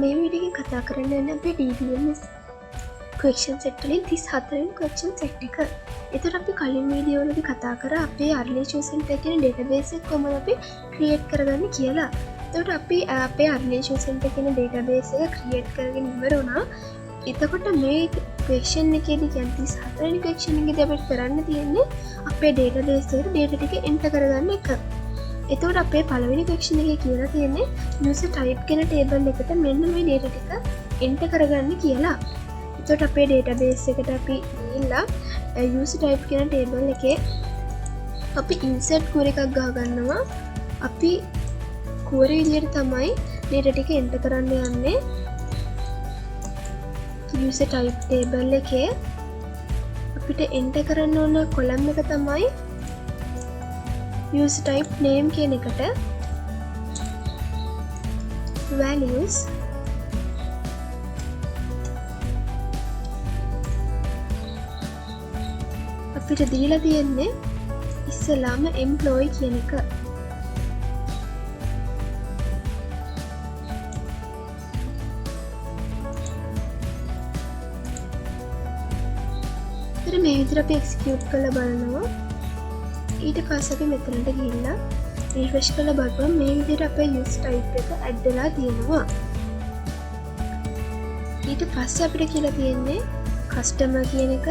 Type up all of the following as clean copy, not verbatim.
මේ වීඩියෝ එකෙන් කතා කරන්න යන්නේ අපි DBMS question set වලින් 34 වෙනි question set එක. ඒතර අපි කලින් වීඩියෝ වලදී කතා කරා අපේ relation center කියන database එක කොහොමද අපි create කරගන්නේ කියලා. එතකොට අපි අපේ relation center කියන database එක create කරගෙන ඉවර වුණා. එතකොට මේ question එකේදී කියන්නේ 34 වෙනි question එකේදී අපිට කරන්න තියෙන්නේ අපේ database එකට data ටික enter කරගන්න එක. එතකොට අපේ පළවෙනි question එකේ කියලා තියෙන්නේ user type කියන table එකට මෙන්න මේ data ටික enter කරගන්න කියලා. එතකොට අපේ database එකට අපි ගිහිල්ලා user type කියන table එකේ අපි insert query එකක් ගහගන්නවා. අපි query විදියට තමයි data ටික enter කරන්න යන්නේ. user type table එකේ අපිට enter කරන්න ඕන column එක තමයි user type name කියන එකට values අපිට දීලා තියෙන්නේ ඉස්සලාම employee කියන එක. ඉතින් මේ විදිහට අපි execute කරලා බලනවා. ඊට පස්සේ අපි මෙතනට ගිහිල්ලා refresh කරලා බලුවම මේ විදිහට අපේ user type එක add වෙලා තියෙනවා. ඊට පස්සේ අපිට කියලා තියෙන්නේ customer කියන එක.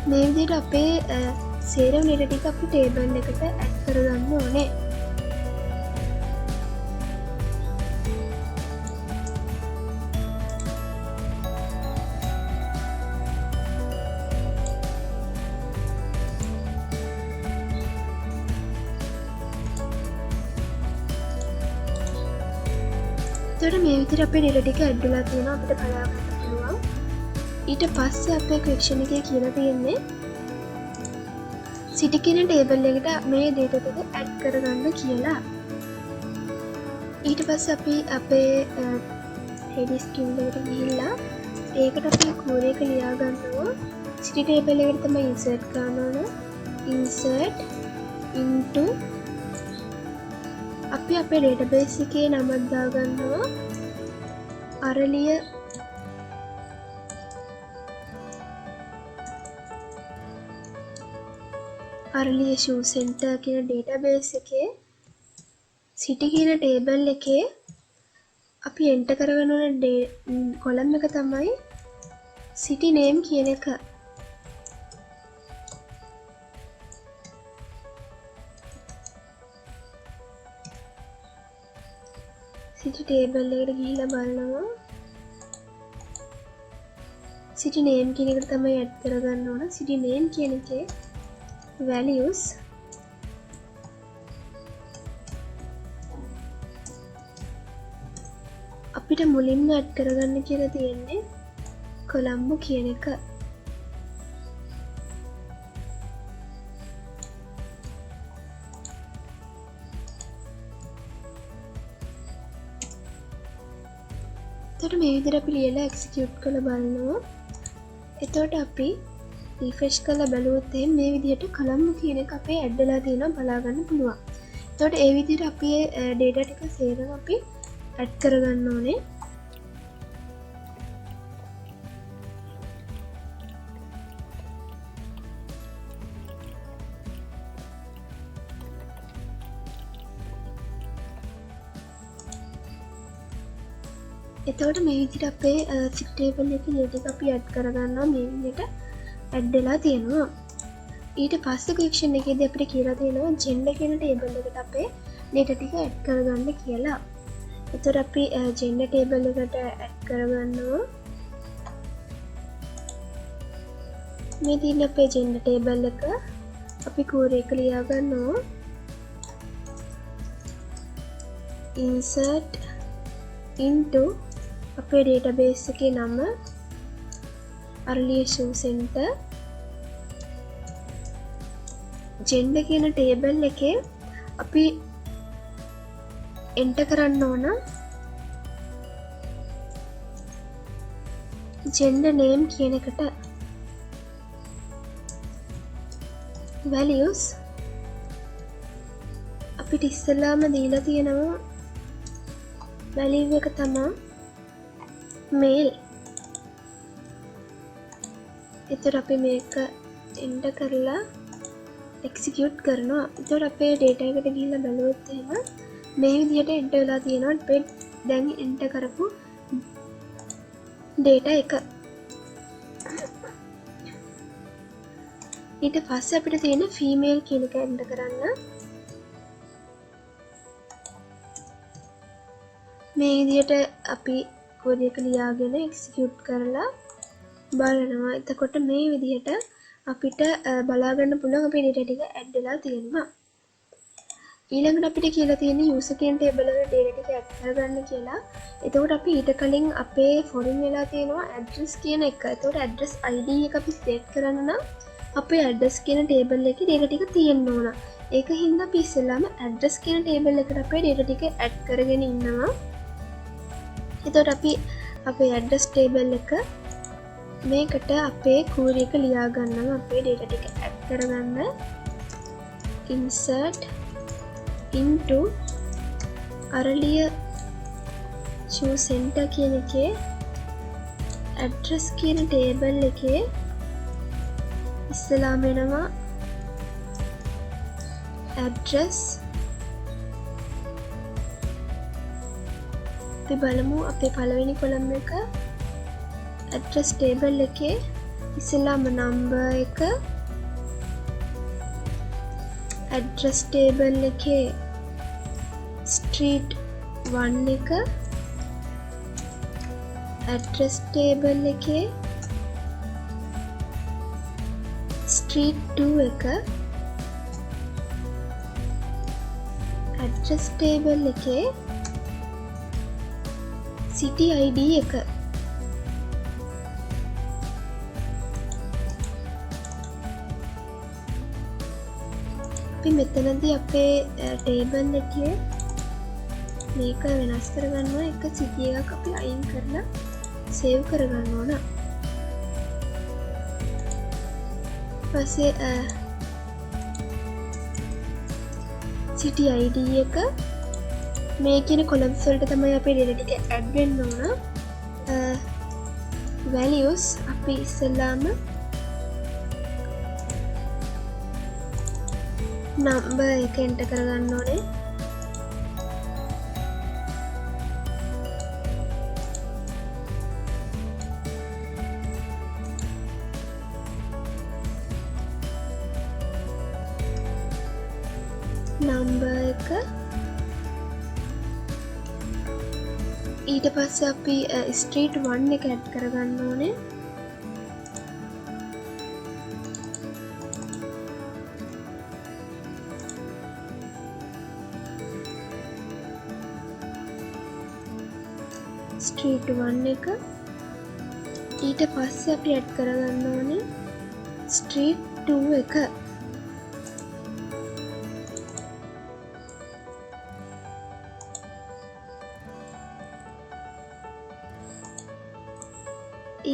මේ විදිහට අපේ සේරම data ටික අපි table එකට add කරගන්න ඕනේ. එතකොට මේ විදිහට අපේ data ටික add වෙලා තියෙනවා අපිට බලා ගන්න පුළුවන්. ඊට පස්සේ අපේ question එකේ කියලා තියෙන්නේ city කියන table එකට මේ data ටික add කරගන්න කියලා. ඊට පස්සේ අපි අපේ head scheme එකට ගිහිල්ලා ඒකට අපි query එක ලියා ගන්නවා. city table එකට තමයි insert කරන්න ඕන. insert into අපි අපේ database එකේ නමක් දාගන්නවා අරලිය shoe center කියන database එකේ city කියන table එකේ අපි enter කරගන්න ඕන column එක තමයි city name කියන එක. city table එකට ගිහිල්ලා බලනවා city name කියන එකට තමයි add කරගන්න ඕන. city name කියන එකේ values අපිට මුලින්ම add කරගන්න කියලා තියෙන්නේ Colombo කියන එක. එතකොට මේ විදිහට අපි ලියලා execute කරලා බලනවා. එතකොට අපි refresh කරලා බලුවොත් මේ විදිහට Colombo කියන එක අපේ add වෙලා තියෙනවා බලා ගන්න පුළුවන්. එතකොට ඒ විදිහට අපි data ටික සේරම අපි add කරගන්න ඕනේ. එතකොට මේ විදිහට අපේ city table එකේ data ටික අපි add කරගන්නවා. මේ විදිහට add වෙලා තියෙනවා. ඊට පස්සේ question එකේදී අපිට කියලා තියෙනවා gender කියන table එකට අපේ data ටික add කරගන්න කියලා. එතකොට අපි gender table එකට add කරගන්නවා. මේ තියෙන අපේ gender table එක අපි query එක ලියා ගන්නවා. insert into අපේ database එකේ නම අරලිය shoe center gender කියන table එකේ අපි enter කරන්න ඕන gender name කියන එකට values අපිට ඉස්සෙල්ලාම දීලා තියෙනවා වැලියු එක තමා මේල්. එතකොට අපි මේක එන්ටර් කරලා එක්සිකියුට් කරනවා. එතකොට අපේ ඩේටා එකට ගිහිල්ලා බලුවොත් එහෙම මේ විදිහට එන්ටර් වෙලා තියෙනවා අපේ දැන් එන්ටර් කරපු ඩේටා එක. ඊට පස්සේ අපිට තියෙන ෆීමේල් කියන එක එන්ටර් කරන්න. මේ විදිහට අපි කෝඩ් එක ලියාගෙන එක්සිකියුට් කරලා බලනවා. එතකොට මේ විදිහට අපිට බලා ගන්න පුළුවන් අපේ data ටික ඇඩ් වෙලා තියෙනවා. ඊළඟට අපිට කියලා තියෙන user කියන table වල data ටික ඇඩ් කරගන්න කියලා. එතකොට අපි ඊට කලින් අපේ foreign වෙලා තියෙනවා address කියන එක. එතකොට address ID එක අපි set කරන්න නම් අපේ address කියන table එකේ data ටික තියෙන්න ඕන. ඒක හින්දා අපි ඉස්සෙල්ලාම address කියන table එකට අපේ data ටික ඇඩ් කරගෙන ඉන්නවා. එතකොට අපි අපේ address table එක මේකට අපේ query එක ලියා ගන්නවා. අපේ data ටික ඇඩ් කරගන්න insert into earlier choose center කියන එකේ address කියන table එකේ ඉස්සලාම එනවා address. අපි බලමු අපේ පළවෙනි කොලම් එක address table එකේ ඉස්සලාම number එක, address table එකේ street 1 එක, address table එකේ street 2 එක, address table එකේ city ID එක. අපි මෙතනදී අපේ table එකේ මේක වෙනස් කරගන්නවා. එක city එකක් අපි අයින් කරලා save කරගන්න ඕන. පස්සේ city ID එක මේ කියන columns වලට තමයි අපේ data ටික add වෙන්න ඕන. values අපි ඉස්සෙල්ලාම number එක enter කරගන්න ඕනේ. number එක ඊට පස්සේ අපි street 1 එක add කරගන්න ඕනේ. street 1 එක ඊට පස්සේ අපි add කරගන්න ඕනේ street 2 එක.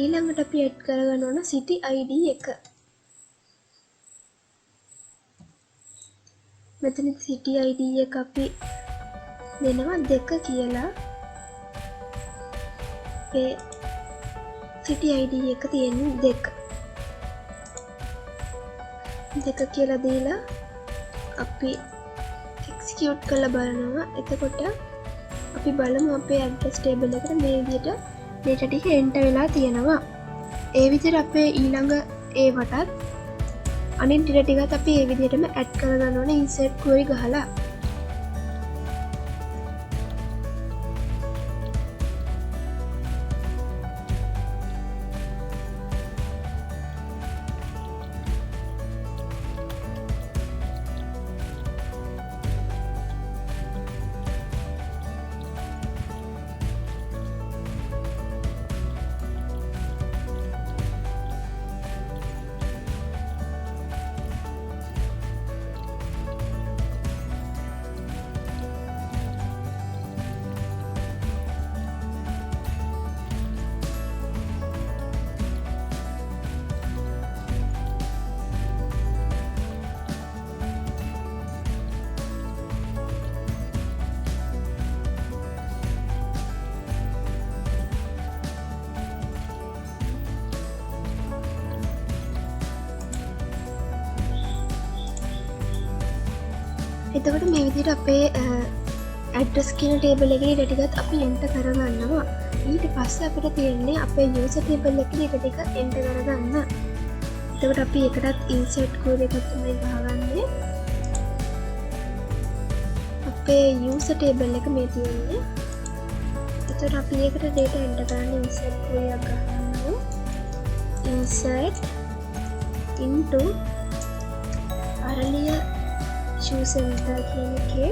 ඊළඟට අපි add කරගන්න ඕන city ID එක. මෙතන city ID එක අපි දෙනවා 2 කියලා. ඒ city ID එක තියෙන්නේ 2 කියලා දීලා අපි execute කරලා බලනවා. එතකොට අපි බලමු අපේ address table එකට මේ විදිහට data ටික enter වෙලා තියෙනවා. ඒ විදිහට අපේ ඊළඟ ඒවටත් අනිත් data ටිකත් අපි ඒ විදිහටම add කරගන්න ඕනේ insert query ගහලා. එතකොට මේ විදිහට අපේ ඇඩ්‍රස් කියන ටේබල් එකේ ඩේටා ටිකත් අපි එන්ටර් කරගන්නවා. ඊට පස්සේ අපිට තියෙන්නේ අපේ යූසර් ටේබල් එකේ ඩේටා ටික එන්ටර් කරගන්න. එතකොට අපි එකටත් ඉන්සර්ට් කෝඩ් එකක් තමයි ගහගන්නේ. අපේ යූසර් ටේබල් එක මේ තියෙන්නේ. එතකොට අපි ඒකට ඩේටා එන්ටර් කරන්න ඉන්සර්ට් කෝඩ් එකක් ගන්නවා. insert into අරලිය shoe center කියන එකේ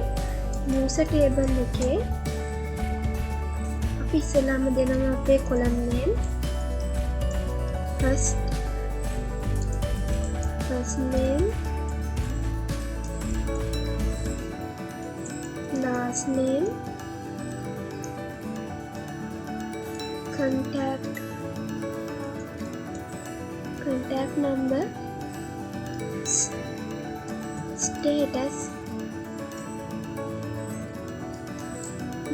user table එකේ අපි ඉස්සෙල්ලාම දෙනවා අපේ column name first name last name contact number status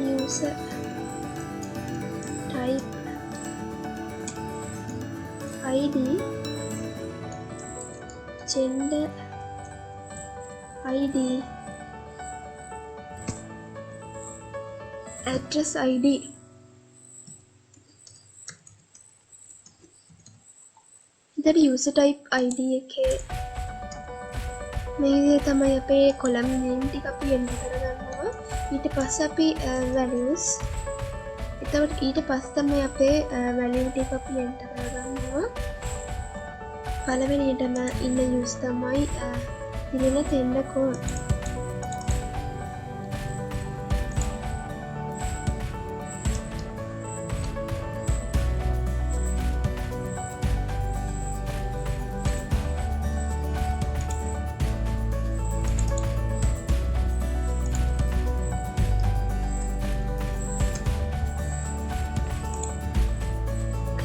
user type ID gender ID address ID ඉතින් user type ID එකේ මේ විදිහට තමයි අපේ column name ටික අපි enter කරගන්නවා. ඊට පස්සේ අපි values එතකොට ඊට පස්සේ තමයි අපේ value ටික අපි enter කරගන්නවා. පළවෙනියටම ඉන්න user තමයි දිලින තෙන්න code.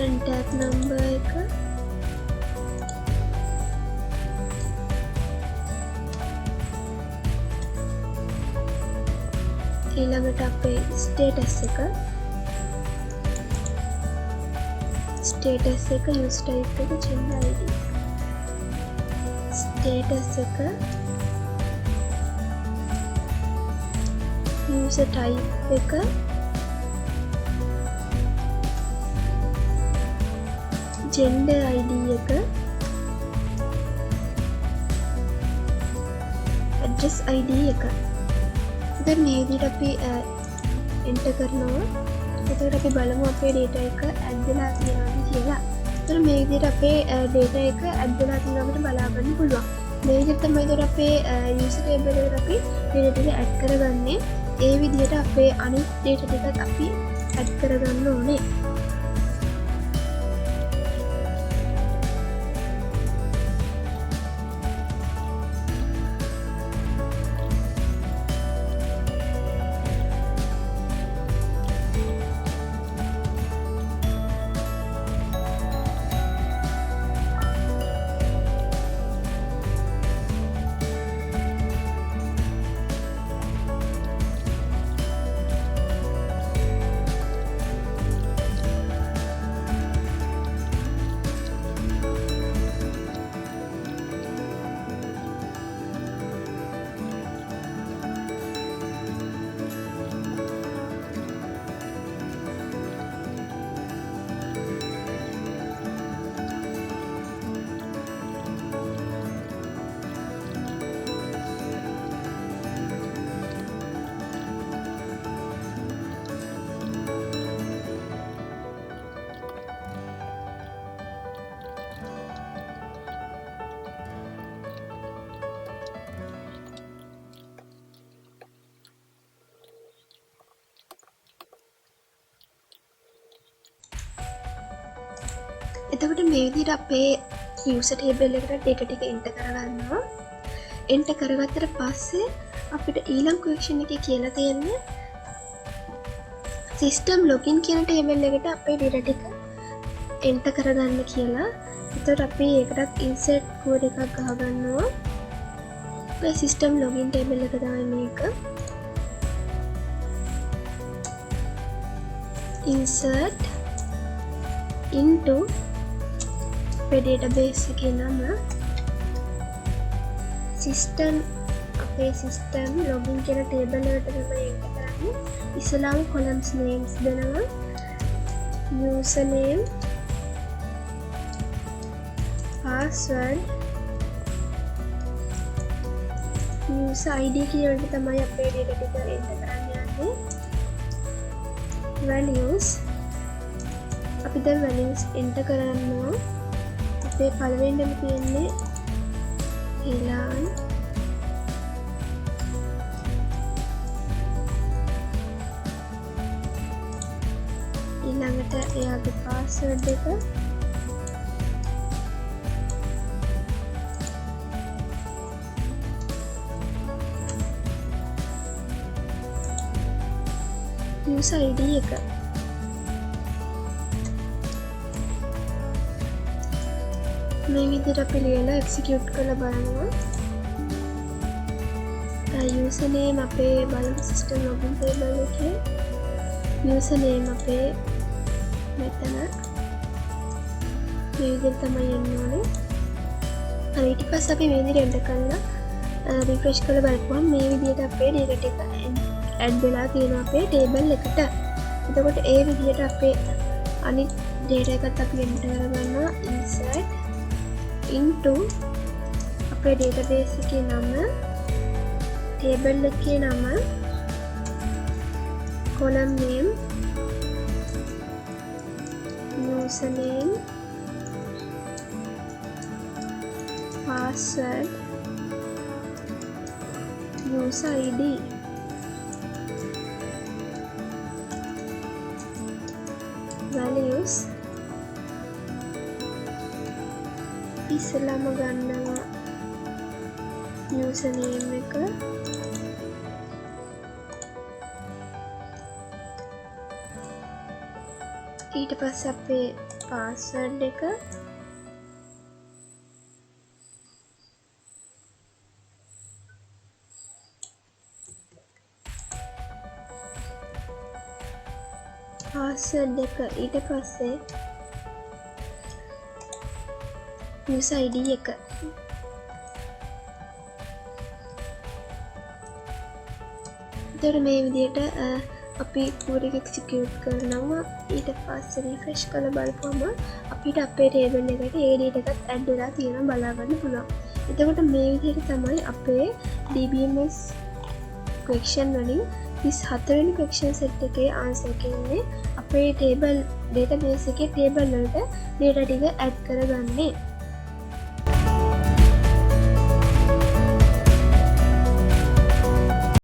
contact number එක ඊළඟට අපේ status එක user type එක gender ID status එක user type එක gender ID එක address ID එක ඉතින් මේ විදිහට අපි enter කරනවා. එතකොට අපි බලමු අපේ data එක add වෙලා තියෙනවද කියලා. එතකොට මේ විදිහට අපේ data එක add වෙලා තියෙනවා අපිට බලා ගන්න පුළුවන්. මේ විදිහට තමයි එතකොට අපේ user table එකට අපි data ටික add කරගන්නේ. ඒ විදිහට අපේ අනිත් data ටිකත් අපි add කරගන්න ඕනේ. එතකොට මේ විදිහට අපේ user table එකට data ටික enter කරගන්නවා. enter කරගත්තට පස්සේ අපිට ඊළඟ question එකේ කියලා තියෙන්නේ system login කියන table එකට අපේ data ටික enter කරගන්න කියලා. එතකොට අපි ඒකටත් insert code එකක් ගහගන්නවා. අපේ system login table එක තමයි මේක. insert into database එකේ නම system අපේ සිස්ටම් ලොගින් කියන ටේබල් වලට තමයි එන්ටර් කරන්නේ. ඉස්සලාම columns names දෙනවා. username, password, user ID කියන එක තමයි අපේ data ටික එන්ටර් කරන්න යන්නේ. values අපි දැන් values එන්ටර් කරනවා. අපේ පළවෙනිම තියෙන්නේ ඊළාන් ඊළඟට එයාගේ පාස්වර්ඩ් එක user ID එක මේ විදිහට අපි ලියලා එක්සිකියුට් කරලා බලනවා. username අපේ බලමු සිස්ටම් ලොගින් ටේබල් එකේ username අපේ මෙතන මේ විදිහට තමයි එන්න ඕනේ. ඊට පස්සේ අපි මේ විදිහට එන්ටර් කරලා රිෆ්‍රෙෂ් කරලා බලපුවම මේ විදිහට අපේ data ටික ඇඩ් වෙලා තියෙනවා අපේ ටේබල් එකට. එතකොට ඒ විදිහට අපේ අනිත් data එකත් අපි එන්ටර් කරගන්නවා insert into අපේ database එකේ නම, table එකේ නම, column name, username, password, user ID. values ඉස්සෙල්ලාම ගන්නවා username එක, ඊට පස්සේ අපේ password එක, ඊට පස්සේ user ID එක. එතකොට මේ විදිහට අපි කෝඩ් එක එක්සිකියුට් කරනවා. ඊට පස්සේ රිෆ්‍රෙෂ් කරලා බලපුවම අපිට අපේ ටේබල් එකට ඒ data එකත් ඇඩ් වෙලා තියෙනවා බලා ගන්න පුළුවන්. එතකොට මේ විදිහට තමයි අපේ DBMS question වලින් 34 වෙනි question set එකේ answer එක ඉන්නේ. අපේ database එකේ table වලට data ටික add කරගන්නේ.